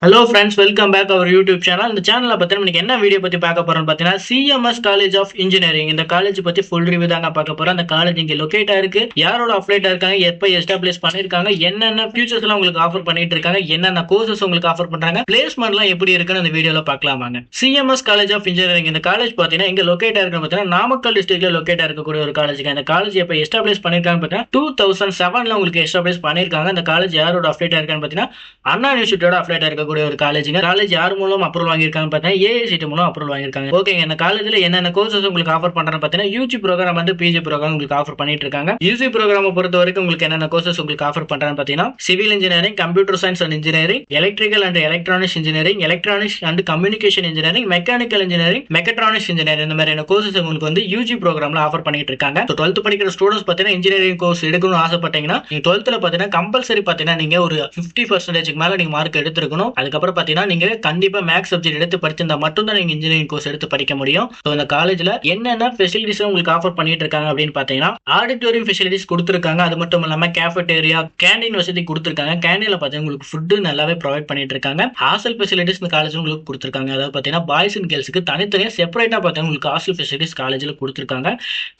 Hello friends, welcome back our YouTube channel. இந்த சேனலில் பார்த்தீங்கன்னா இன்னைக்கு என்ன வீடியோ பற்றி பார்க்க போகிறோம்னு பார்த்தீங்கன்னா சிஎம்எஸ் காலேஜ் ஆஃப் இன்ஜினியரிங் இந்த காலேஜ் பற்றி ஃபுல் ரிவ்யூ தாங்க பார்க்க போகிறோம். அந்த காலேஜ் இங்கே லொக்கேட் ஆயிருக்கு, யாரோட அப்டேட் இருக்காங்க, எப்போ எஸ்டாப்ளிஷ் பண்ணியிருக்காங்க, என்னென்ன ஃபியூச்சர்ஸ்லாம் உங்களுக்கு ஆஃபர் பண்ணிட்டு இருக்காங்க, என்னென்ன கோர்சஸ் உங்களுக்கு ஆஃபர் பண்ணுறாங்க, பிளேஸ்மெண்ட்லாம் எப்படி இருக்குன்னு இந்த வீடியோவில் பார்க்கலாமாங்க. சிஎம்எஸ் காலேஜ் ஆஃப் இன்ஜினியரிங் இந்த காலேஜ் பார்த்தீங்கன்னா இங்கே லொக்கேட் ஆயிருக்குன்னு பார்த்தீங்கன்னா நாமக்கல் டிஸ்ட்ரிக்ட்ல லொக்கேட் இருக்கக்கூடிய ஒரு காலேஜுங்க. இந்த காலேஜ் எப்போ எஸ்டாப்ளிஷ் பண்ணியிருக்காங்க பார்த்தீங்கன்னா 2007 உங்களுக்கு எஸ்டாப்ளிஷ் பண்ணியிருக்காங்க. இந்த காலேஜ் யாரோட அப்டேட் இருக்கான்னு பார்த்தீங்கன்னா அண்ணா யூனிவர்சிட்டியோட அப்டேட் இருக்கக்கூடிய ஒரு காலேஜுங்க. காலேஜ் யார் மூலம் அப்ரூவல் வாங்கியிருக்காங்க பார்த்தீங்கன்னா ஏஐசிடி மூலம் அப்ரூவல் வாங்கியிருக்காங்க. ஓகேங்க, இந்த காலேஜ்ல என்னென்ன கோர்சஸ் உங்களுக்கு ஆஃபர் பண்றாங்க பார்த்தீங்கன்னா யூஜி ப்ரோக்ராம் வந்து பிஜி ப்ரோக்ராம் உங்களுக்கு ஆஃபர் பண்ணிட்டு இருக்காங்க. யூஜி ப்ரோக்ராம் பொறுத்த வரைக்கும் உங்களுக்கு என்னென்ன கோர்சஸ் உங்களுக்கு ஆஃபர் பண்றாங்க பார்த்தீங்கன்னா civil engineering, computer science and engineering, electrical and electronics engineering, electronics and communication engineering, mechanical engineering, mechatronics engineering இந்த மாதிரியான கோர்சஸ் உங்களுக்கு வந்து யூஜி ப்ரோக்ராம்ல ஆஃபர் பண்ணிட்டு இருக்காங்க. 12th படிக்கிற ஸ்டூடெண்ட்ஸ் பார்த்தீங்கன்னா இன்ஜினியரிங் கோர்ஸ் எடுக்கணும்னு ஆசைப்பட்டீங்கன்னா நீங்க 12th பார்த்தீங்கன்னா கம்பல்சரி பார்த்தீங்கன்னா நீங்க ஒரு 50% மேல நீங்க மார்க் எடுத்துருக்கணும். அதுக்கப்புறம் பார்த்தீங்கன்னா நீங்க கண்டிப்பா மேக்ஸ் சப்ஜெக்ட் எடுத்து படிச்சிருந்தா மட்டும் தான் நீங்க இன்ஜினியரிங் கோர்ஸ் எடுத்து படிக்க முடியும். இந்த காலேஜ்ல என்னென்ன ஃபெசிலிட்டிஸ் உங்களுக்கு ஆஃபர் பண்ணிட்டு இருக்காங்க அப்படின்னு பாத்தீங்கன்னா ஆடிட்டோரியம் ஃபெசிலிட்டிஸ் கொடுத்துருக்காங்க. அது மட்டும் இல்லாம கேஃபேட்டேரியா, கேண்டீன் வசதி கொடுத்துருக்காங்க. கேண்டீன்ல பாத்தீங்கன்னா உங்களுக்கு ஃபுட் நல்லாவே ப்ரொவைட் பண்ணிட்டு இருக்காங்க. ஹாஸ்டல் ஃபெசிலிட்டிஸ் இந்த காலேஜ் உங்களுக்கு கொடுத்துருக்காங்க. அதாவது பாத்தீங்கன்னா பாய்ஸ் அண்ட் கேர்ள்ஸ்க்கு தனித்தனியா செப்பரேட்டா பாத்தீங்கன்னா உங்களுக்கு ஹாஸ்டல் ஃபெசிலிட்டிஸ் காலேஜ்ல கொடுத்துருக்காங்க.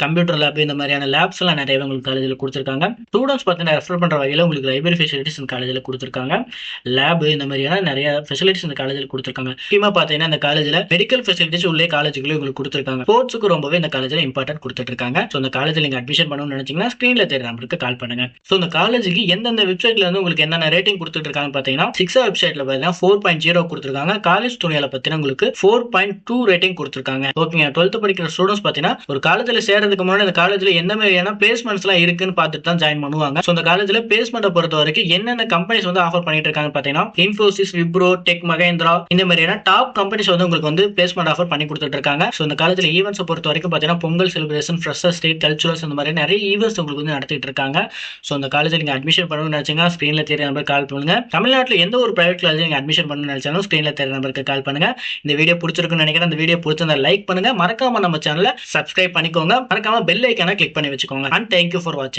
கம்ப்யூட்டர் லேப் இந்த மாதிரியான லேப்ஸ் எல்லாம் நிறைய உங்களுக்கு காலேஜ்ல கொடுத்துருக்காங்க. ஸ்டூடெண்ட்ஸ் பாத்தீங்கன்னா ரெஃபர் பண்ற வகையில உங்களுக்கு லைப்ரரி ஃபெசிலிட்டிஸ் இந்த காலேஜ்ல கொடுத்துருக்காங்க. லேப் இந்த மாதிரியான நிறைய ஃபெசிலிட்டிஸ் இந்த காலேஜ்ல கொடுத்துருக்காங்க. முக்கியமா பாத்தீங்கன்னா இந்த காலேஜ்ல மெடிக்கல் ஃபெசிலிட்டிஸ் உள்ளே காலேஜுக்குள்ள உங்களுக்கு கொடுத்துருக்காங்க. ஸ்போர்ட்ஸ்க்கு ரொம்பவே இந்த காலேஜ்ல இம்பார்ட்டன்ட் கொடுத்துட்டு இருக்காங்க. சோ இந்த காலேஜ்ல நீங்க அட்மிஷன் பண்ணணும்னு நினைச்சீங்கன்னா ஸ்கிரீன்ல தெரியற நம்பருக்கு கால் பண்ணுங்க. சோ இந்த காலேஜுக்கு எந்தெந்த வெப்சைட்ல வந்து உங்களுக்கு என்னென்ன ரேட்டிங் கொடுத்துட்டு இருக்காங்க பாத்தீங்கன்னா சிக்ஸா வெப்சைட்ல பாத்தீங்கன்னா 4.0 கொடுத்துருக்காங்க. காலேஜ் துணியால பாத்தீங்கன்னா உங்களுக்கு 4.2 ரேட்டிங் கொடுத்துருக்காங்க. ஓகேங்க, 12th படிக்கிற ஸ்டூடெண்ட்ஸ் பாத்தீங்கன்னா ஒரு காலேஜ்ல சேர்றதுக்கு முன்னாடி இந்த காலேஜ்ல எந்த மாதிரியான பிளேஸ்மெண்ட்ஸ் எல்லாம் இருக்குன்னு பார்த்துட்டு தான் ஜாயின் பண்ணுவாங்க. சோ இந்த காலேஜ்ல பிளேஸ்மெண்ட் பொறுத்த வரைக்கும் என்னென்ன கம்பெனிஸ் வந்து ஆஃபர் பண்ணிட்டு இருக்காங்க பாத்தீங்கன்னா இன்ஃபோசிஸ், விப்ரோ, டெக் மகேந்திரா இந்த மாதிரியான டாப் கம்பெனிஸ் வந்து உங்களுக்கு வந்து பிளேஸ்மெண்ட் ஆஃபர் பண்ணி கொடுத்துட்டு இருக்காங்க. ஸோ இந்த காலேஜ்ல ஈவெண்ட்ஸ் பொறுத்த வரைக்கும் பார்த்தீங்கன்னா பொங்கல் செலிப்ரேஷன், ஃப்ரெஷர்ஸ் டே, கல்ச்சுரல்ஸ் இந்த மாதிரி நிறைய ஈவெண்ட்ஸ் உங்களுக்கு வந்து நடத்திட்டு இருக்காங்க. ஸோ இந்த காலேஜ் நீங்க அட்மிஷன் பண்ணணும்னு நினைச்சீங்கன்னா ஸ்கிரீன்ல தெரிய நம்பருக்கு கால் பண்ணுங்க. தமிழ்நாட்டில் எந்த ஒரு பிரைவேட் காலேஜ் நீங்க அட்மிஷன் பண்ணணும்னு நினைச்சாலும் ஸ்கிரீன்ல தெரிய நம்பருக்கு கால் பண்ணுங்க. இந்த வீடியோ பிடிச்சிருக்குன்னு நினைக்கிறேன். இந்த வீடியோ பிடிச்சிருந்தா லைக் பண்ணுங்க, மறக்காம நம்ம சேனலை சப்ஸ்கிரைப் பண்ணிக்கோங்க, மறக்காம பெல் ஐக்கான கிளிக் பண்ணி வச்சுக்கோங்க. அண்ட் தேங்க்யூ ஃபார் வாட்சிங்.